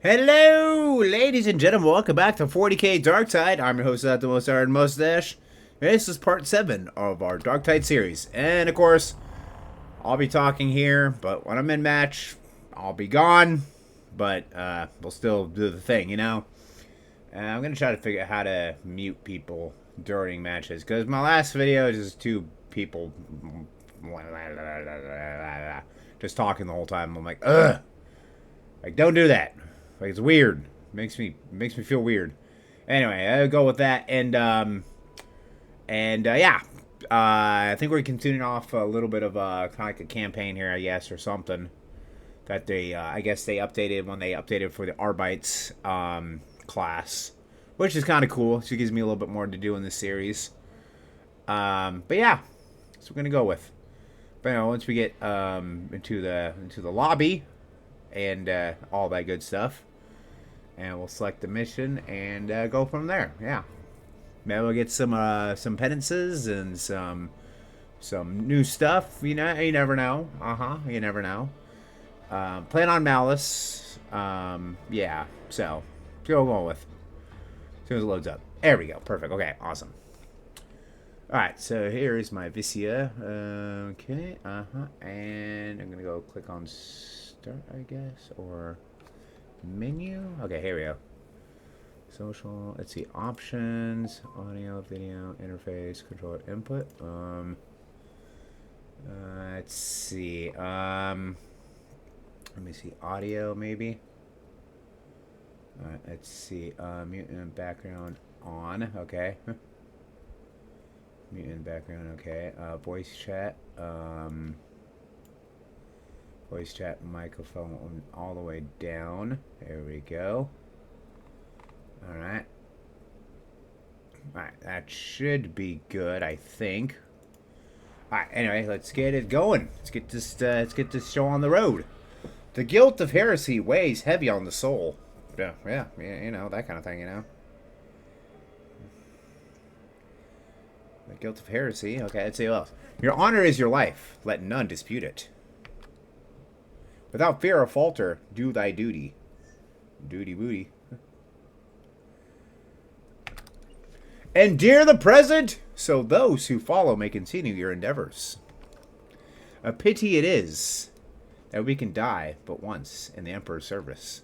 Hello, ladies and gentlemen. Welcome back to 40K Darktide. I'm your host, the Most Iron Mustache. This is part 7 of our Darktide series. And, of course, I'll be talking here, but when I'm in match, I'll be gone. But we'll still do the thing, you know? And I'm going to try to figure out how to mute people during matches. Because my last video is just two people just talking the whole time. I'm like, ugh. Like, don't do that. Like, it's weird. Makes me feel weird. Anyway, I'll go with that. And yeah. I think we're continuing off a little bit of kind of like a campaign here, I guess, or something. That they, I guess they updated when they updated for the Arbites class. Which is kind of cool. So it gives me a little bit more to do in this series. But yeah. That's what we're going to go with. But you know, once we get into the lobby and all that good stuff, and we'll select the mission and go from there. Yeah, maybe we'll get some penances and some new stuff. You know, you never know. You never know. Plan on Malice. Yeah. So go with as soon as it loads up. There we go. Perfect. Okay. Awesome. Alright, so here is my Vicia. Okay, and I'm gonna go click on start, I guess, or menu. Okay, here we go. Social, let's see, options, audio, video, interface, controller input. Let's see, let me see, audio maybe. Alright, let's see, mute and background on, okay. Mute in background, okay. Voice chat. Voice chat microphone all the way down. There we go. Alright. Alright, that should be good, I think. Alright, anyway, let's get it going. Let's get this show on the road. The guilt of heresy weighs heavy on the soul. Yeah, you know, that kind of thing, you know. The guilt of heresy. Okay, let's see what else. Your honor is your life. Let none dispute it. Without fear or falter, do thy duty. Duty booty. Endear the present, so those who follow may continue your endeavors. A pity it is that we can die but once in the Emperor's service.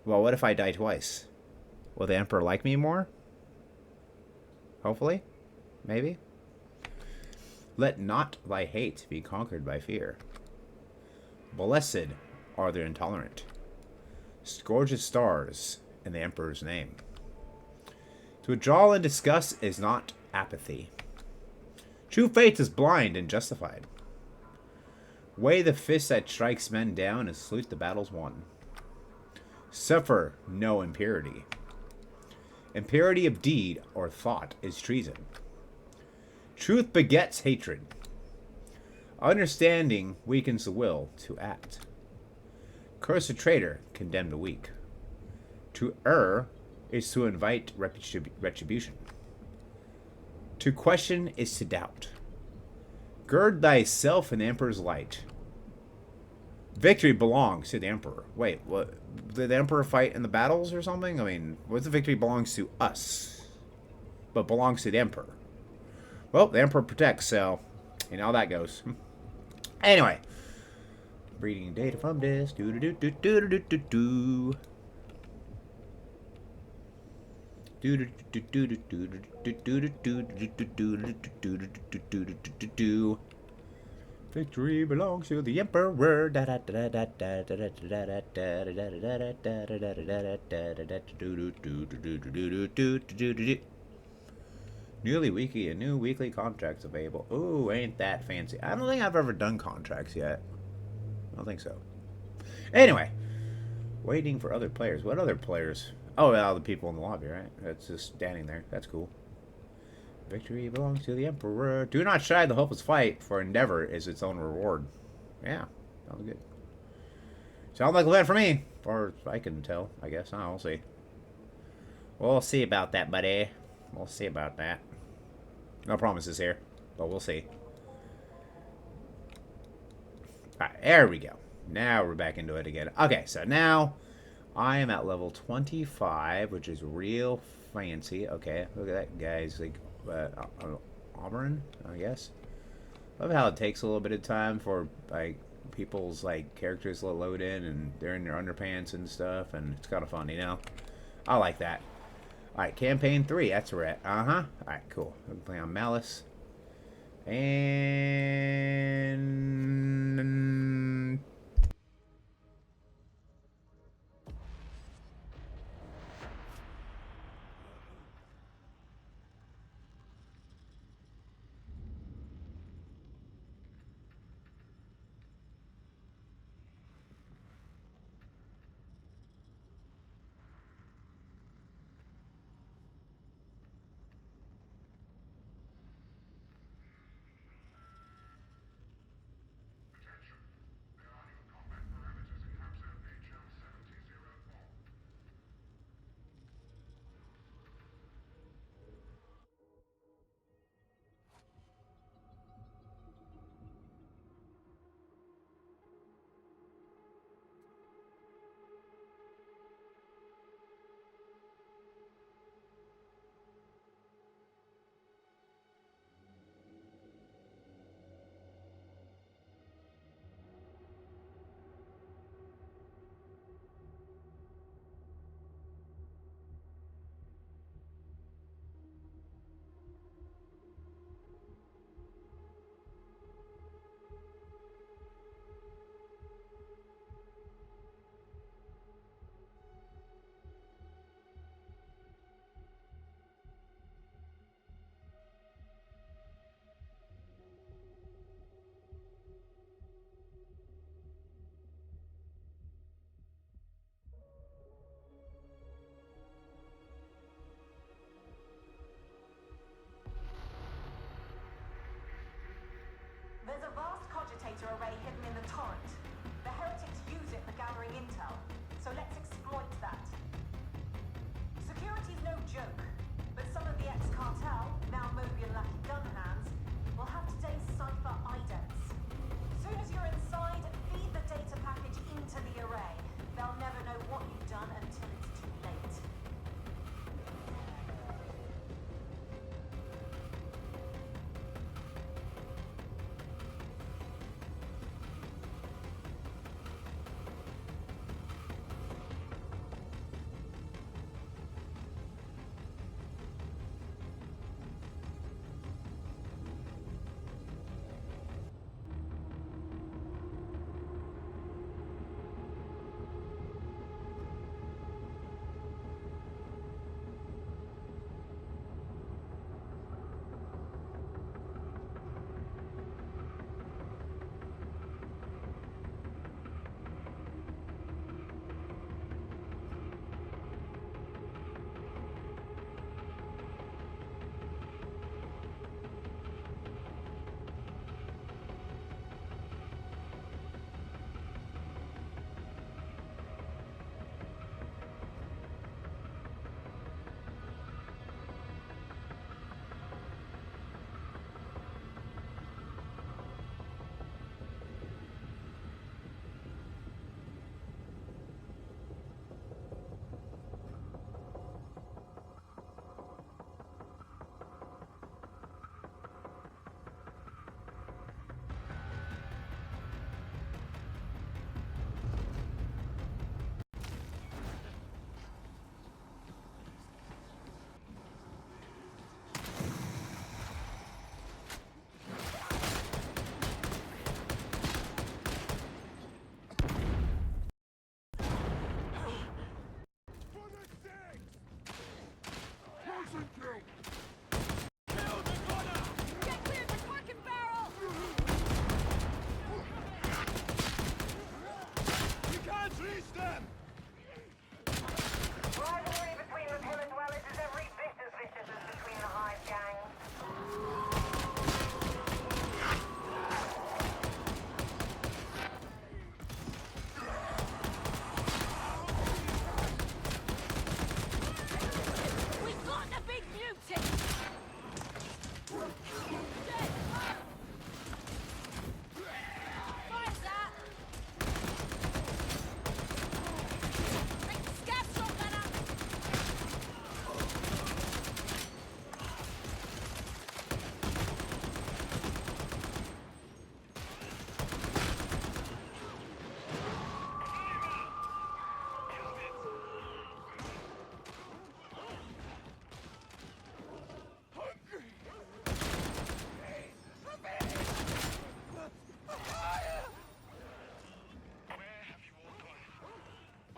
Well, what if I die twice? Will the Emperor like me more? Hopefully. Maybe? Let not thy hate be conquered by fear. Blessed are the intolerant. Scourge of stars in the Emperor's name. To withdraw in disgust is not apathy. True faith is blind and justified. Weigh the fist that strikes men down and salute the battles won. Suffer no impurity. Impurity of deed or thought is treason. Truth begets hatred. Understanding weakens the will to act. Curse a traitor, condemn the weak. To err is to invite retribution. To question is to doubt. Gird thyself in the Emperor's light. Victory belongs to the Emperor. Wait, what? Did the Emperor fight in the battles or something? I mean, what the victory belongs to us, but belongs to the Emperor? Well, the Emperor protects, so you know how that goes. Anyway, breeding data from this. Victory belongs to the Emperor. Newly weekly, a new weekly contracts available. Ooh, ain't that fancy. I don't think I've ever done contracts yet. I don't think so. Anyway, waiting for other players. What other players? Oh, well, the people in the lobby, right? That's just standing there. That's cool. Victory belongs to the Emperor. Do not shy the hopeless fight, for endeavor is its own reward. Yeah, sounds good. Sounds like a plan for me. Or I can tell, I guess. Oh, we'll see. We'll see about that, buddy. We'll see about that. No promises here, but we'll see. Alright, there we go. Now we're back into it again. Okay, so now I am at level 25, which is real fancy. Okay, look at that guy's like Auburn, I guess. Love how it takes a little bit of time for like people's like characters to load in and they're in their underpants and stuff, and it's kind of fun, you know. I like that. All right, campaign 3. That's where we're at. All right, cool. I'm playing on Malice, and There's a vast cogitator array hidden in the torrent. The heretics use it for gathering intel, so let's exploit that. Security's no joke, but some of the ex-cartel, now Moby and Lucky gun hands, will have to decipher idents. Soon as you're inside, feed the data package into the array. They'll never know what you've done until it's too late.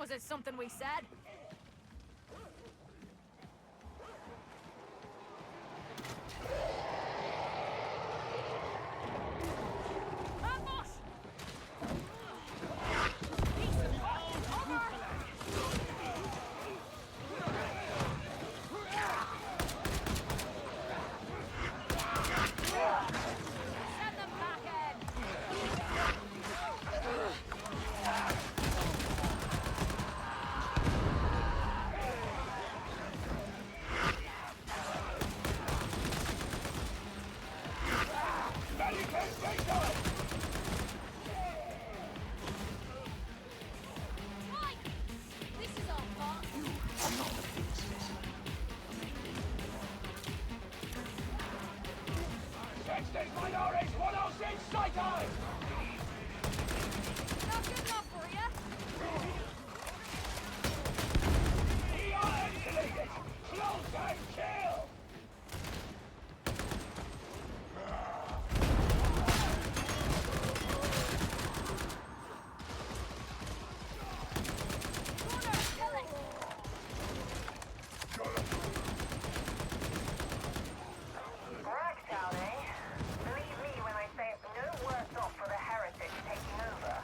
Was it something we said? Ambush! Send them back in! Mike! This is our part. Sexton's minorities, 106 Psycho! Not good enough for you? ER insulated! Close and kill! Corner, kill it! Darktide, eh? Believe me when I say it's no worse off for the heretics taking over.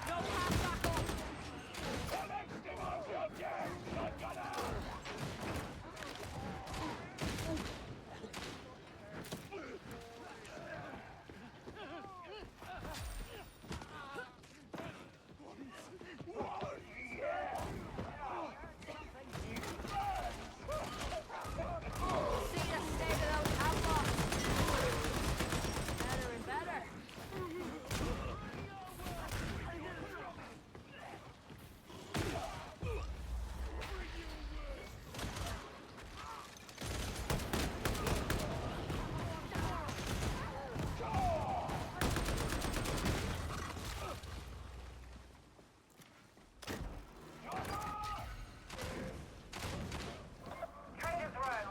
No path back up! Collect him off your desk, shotgun out! See the state of those outlaws. Better and better. Trader's Row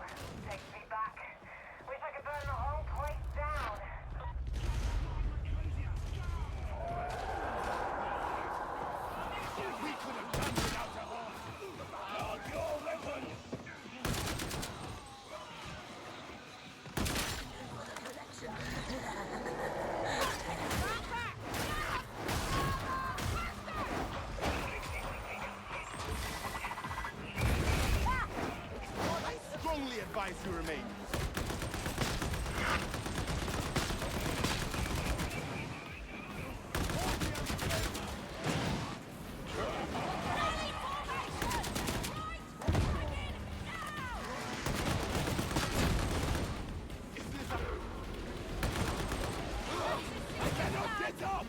takes me back. Wish I could burn the whole place down. We could have done without a horse! Load your weapons! I strongly advise you remain. Is this a... I cannot get up!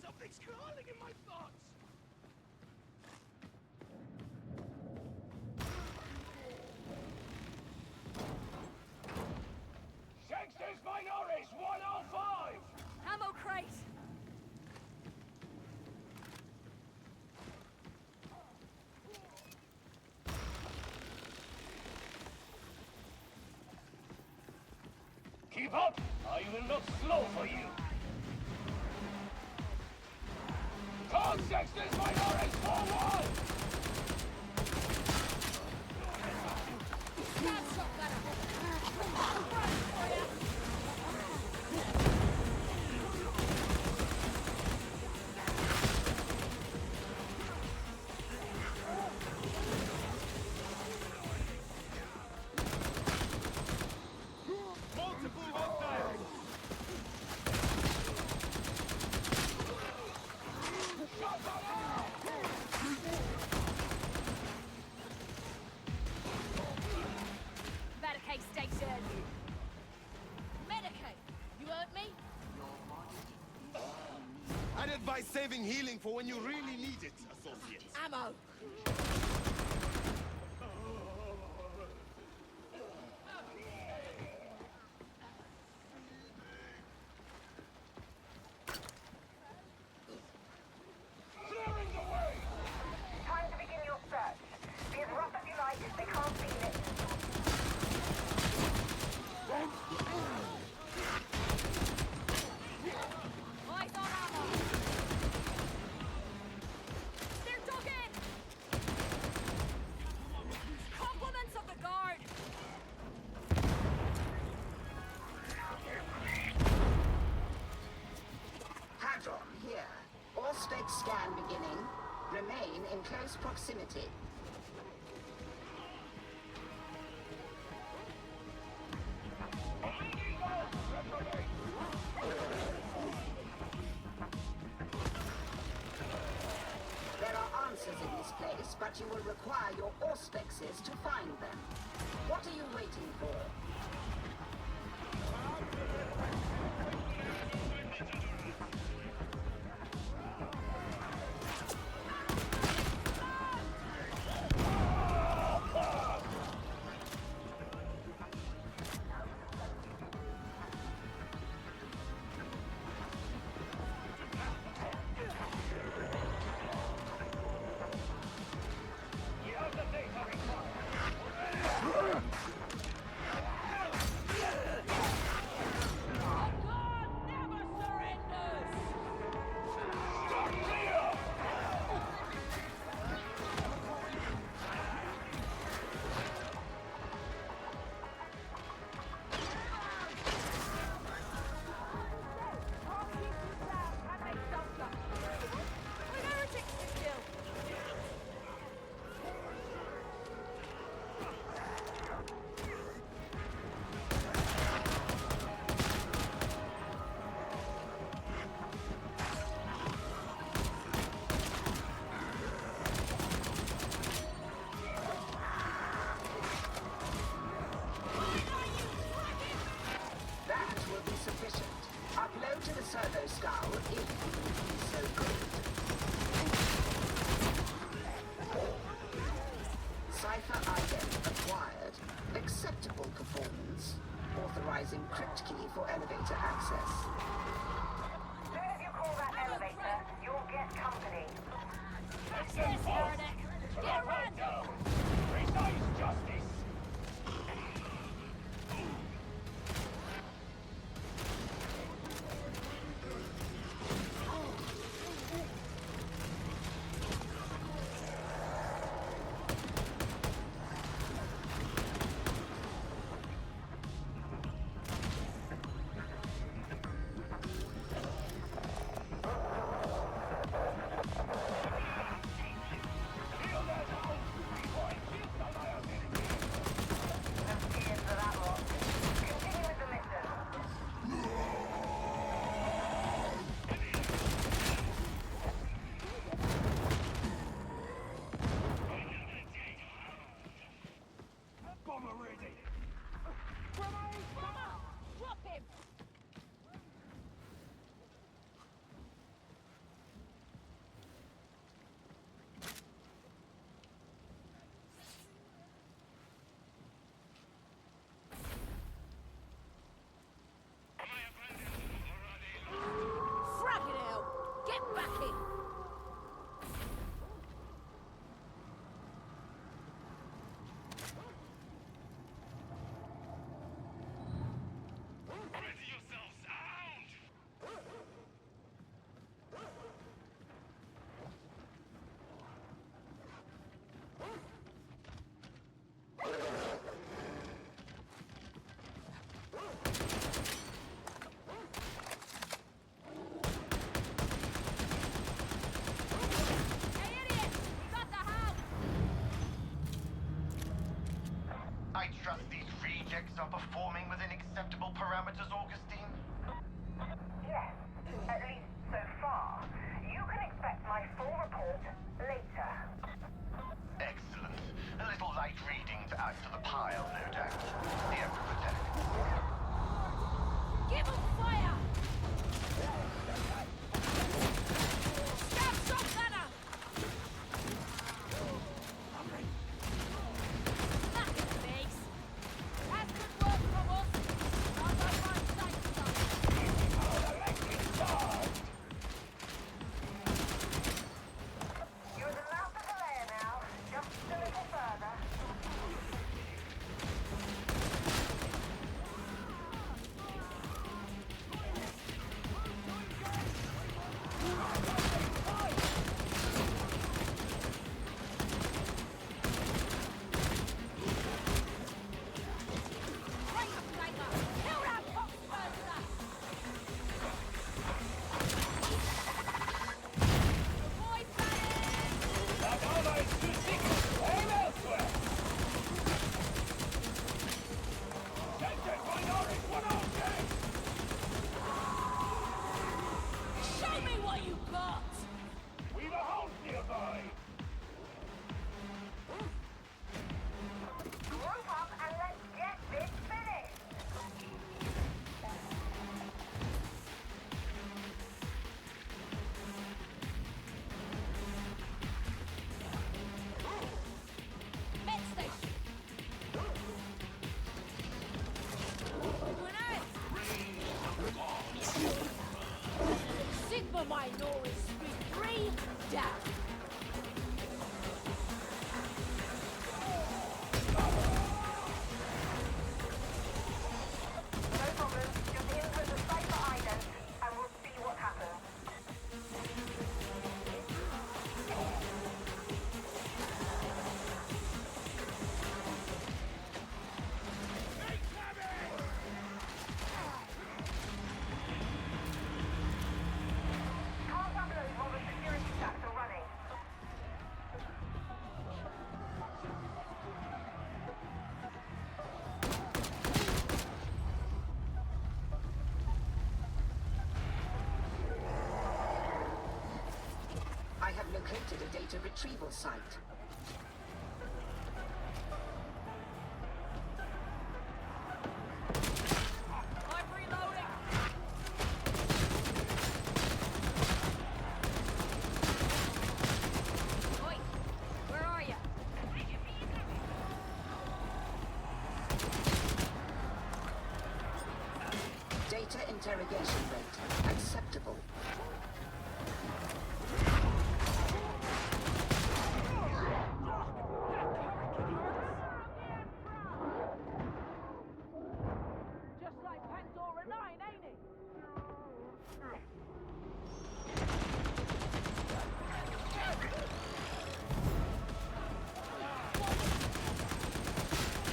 Something's crawling in my thoughts! Sexton's minorities, 105! Ammo crate! Keep up! I will not slow for you! Call Sexton's minorities forward! That's so better! Run for ya! Multiple hostiles! Medicaid station! Medicaid! You heard me? I'd advise saving healing for when you really need it, associates. Ammo! remain in close proximity. There are answers in this place, but you will require your auspexes to find them. What are you waiting for? God never surrenders! I'll keep you down and make doctor. We're heretics to kill. That will be sufficient. Upload to the servo skull if you be so good. Cipher ident acquired. Acceptable performance. Authorizing crypt key for elevator access. Soon as you call that elevator, you'll get company. That's this, heretic! Get around! Precise justice! Cheers for that lot. Continue with the mission. Bomber ready! Grenade! Come on! Drop him! Frag it out! Get back in! Ready yourselves out! Hey, idiot! We got the house! I trust these rejects are performing within acceptable parameters, Augustine? Yes, at least so far. You can expect my full report later. Excellent. A little light reading to add to the pile, no doubt. The pathetic. Give him fire! Stab some gunner! Back in the face! That's good work from us! Not by my sight, son! You're the mouth of the layer now, just a little further. detected a data retrieval site. I'm reloading. Oi, where are you? Data interrogation rate acceptable. Just like Pandora 9, ain't it?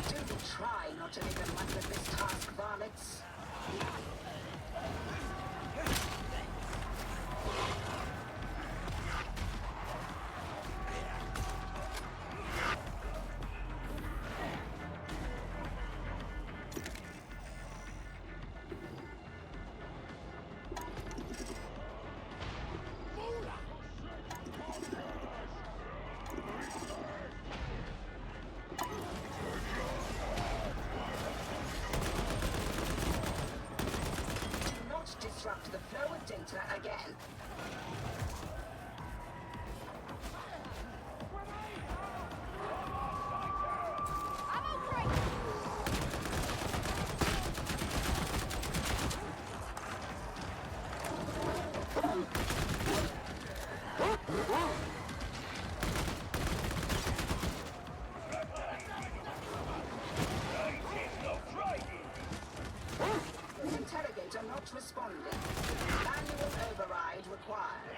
Do try not to make a much of this task, varlets. Do not disrupt the flow of data again. Ammo crate! Interrogator not responding. Manual override required.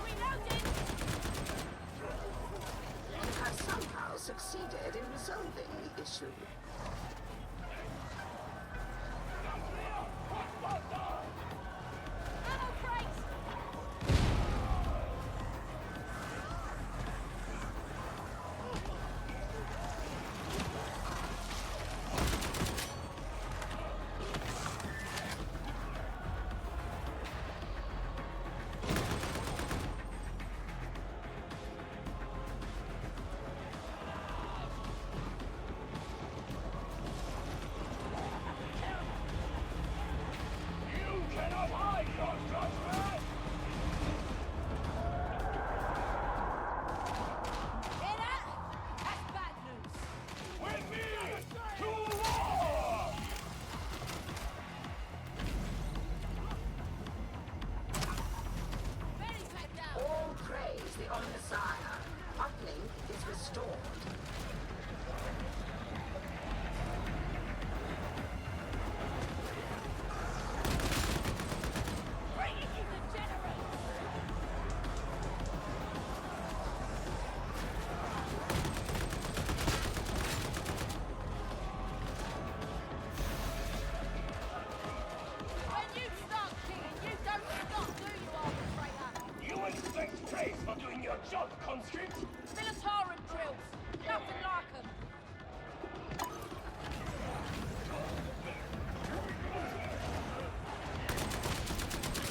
Reloading! You have somehow succeeded in resolving the issue. Ammo crate! You cannot hide your judgment! Hear that? That's bad news. With me to war! Belly pad down. All praise the Omnissiah. Uplink is restored. Bring it, you degenerate! When you start killing, you don't stop, do you, arbitrator? You expect praise for doing your job, conscript? Militarum drills. Nothing like 'em.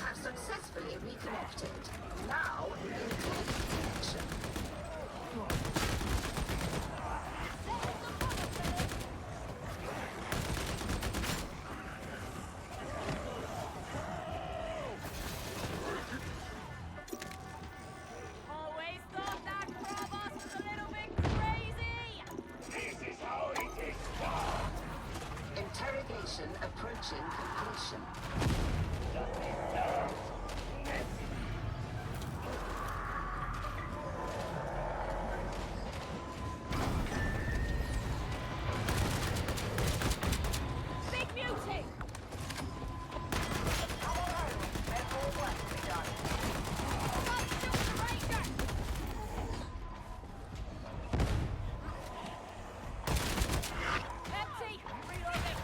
Have successfully reconnected. Now, maintain connection. Always thought that Krabos was a little bit crazy. This is how it is done! Interrogation approaching completion. Big beauty. Right, still Ranger. Empty. Reloading.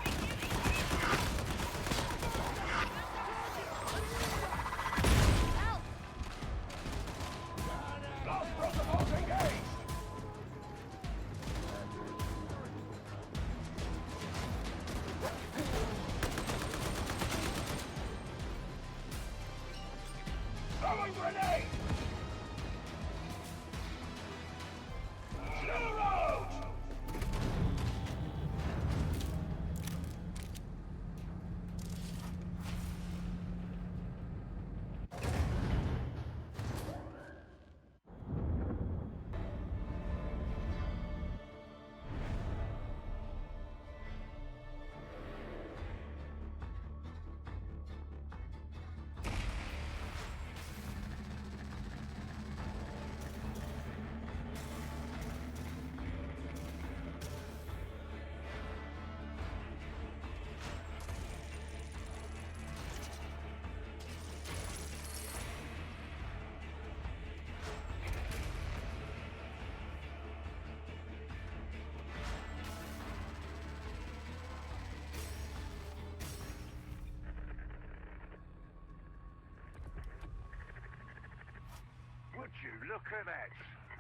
look at that.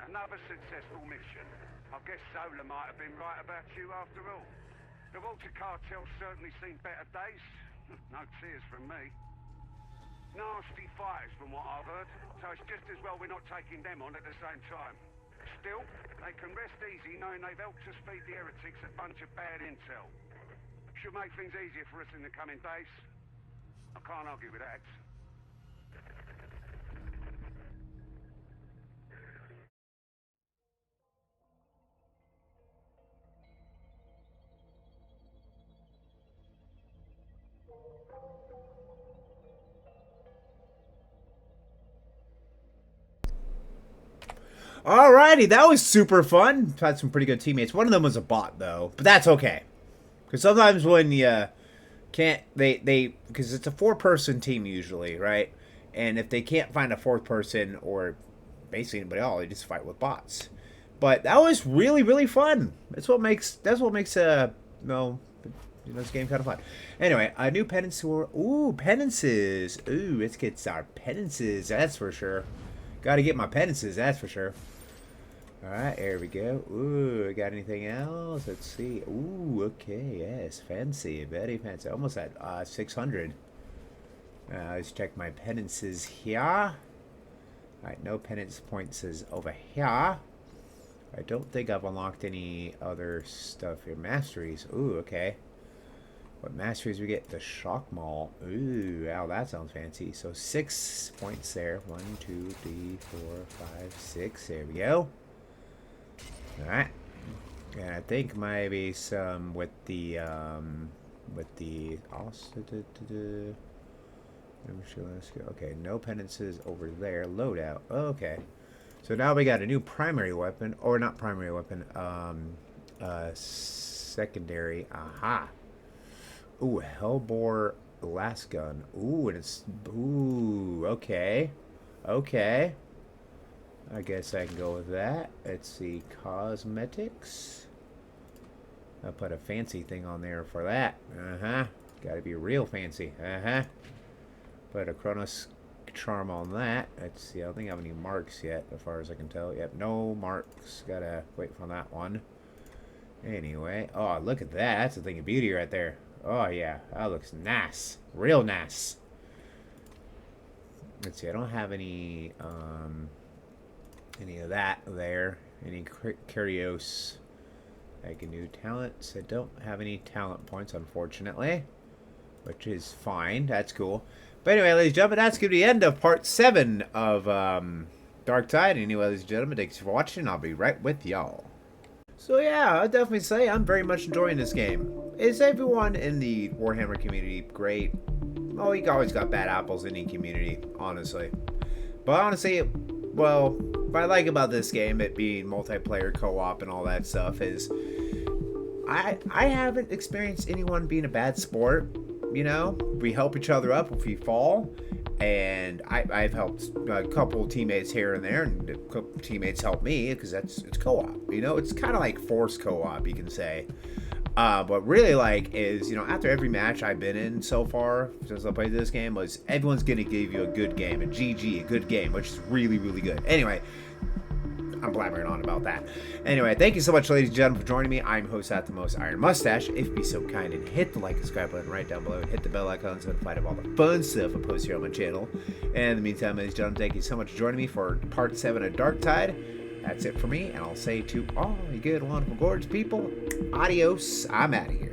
Another successful mission. I guess Zola might have been right about you after all. The Walter cartel's certainly seen better days. No tears from me. Nasty fighters from what I've heard, so it's just as well we're not taking them on at the same time. Still, they can rest easy knowing they've helped us feed the heretics a bunch of bad intel. Should make things easier for us in the coming days. I can't argue with that. Alrighty, that was super fun. Had some pretty good teammates. One of them was a bot though, but that's okay. Because sometimes when you can't, because it's a 4-person team usually, right? And if they can't find a 4th person or basically anybody else, they just fight with bots. But that was really, really fun. That's what makes this game kind of fun. Anyway, a new penance or penances. Ooh, let's get our penances. That's for sure. Got to get my penances. That's for sure. All right, there we go. Ooh, got anything else? Let's see. Ooh, okay, yes, fancy, very fancy. Almost at 600. Let's check my penances here. All right, no penance points is over here. I don't think I've unlocked any other stuff here. Masteries. Ooh, okay. What masteries we get? The shock maul. Ooh, wow, that sounds fancy. So 6 points there. 1, 2, 3, 4, 5, 6. There we go. All right. And I think maybe some with the okay, no penances over there. Loadout. Okay. So now we got a new primary weapon, or not primary weapon, secondary. Aha. Ooh, Hellbore last gun. Ooh, and it's okay. Okay. I guess I can go with that. Let's see, cosmetics. I'll put a fancy thing on there for that. Gotta be real fancy. Put a Chronos charm on that. Let's see, I don't think I have any marks yet, as far as I can tell. Yep, no marks. Gotta wait for that one. Anyway, oh, look at that. That's a thing of beauty right there. Oh, yeah, that looks nice. Real nice. Let's see, I don't have any of that there. Any curios. Like a new talents. I don't have any talent points, unfortunately. Which is fine. That's cool. But anyway, ladies and gentlemen, that's going to be the end of part 7 of Darktide. Anyway, ladies and gentlemen, thanks for watching. I'll be right with y'all. So yeah, I'd definitely say I'm very much enjoying this game. Is everyone in the Warhammer community great? Oh, you always got bad apples in any community, honestly. But honestly, well, what I like about this game, it being multiplayer, co-op, and all that stuff, is I haven't experienced anyone being a bad sport. You know, we help each other up if we fall, and I've helped a couple teammates here and there, and a couple teammates help me because it's co-op. You know, it's kind of like forced co-op, you can say. But really, like, is, you know, after every match I've been in so far since I played this game, was everyone's gonna give you a good game, a GG, a good game, which is really, really good. Anyway, I'm blabbering on about that. Anyway, thank you so much, ladies and gentlemen, for joining me. I'm host at the most Iron Mustache. If you be so kind and hit the like and subscribe button right down below and hit the bell icon so notified of all the fun stuff I post here on my channel. And in the meantime, ladies and gentlemen, thank you so much for joining me for part 7 of Darktide. That's it for me, and I'll say to all you good, wonderful, gorgeous people, adios. I'm out of here.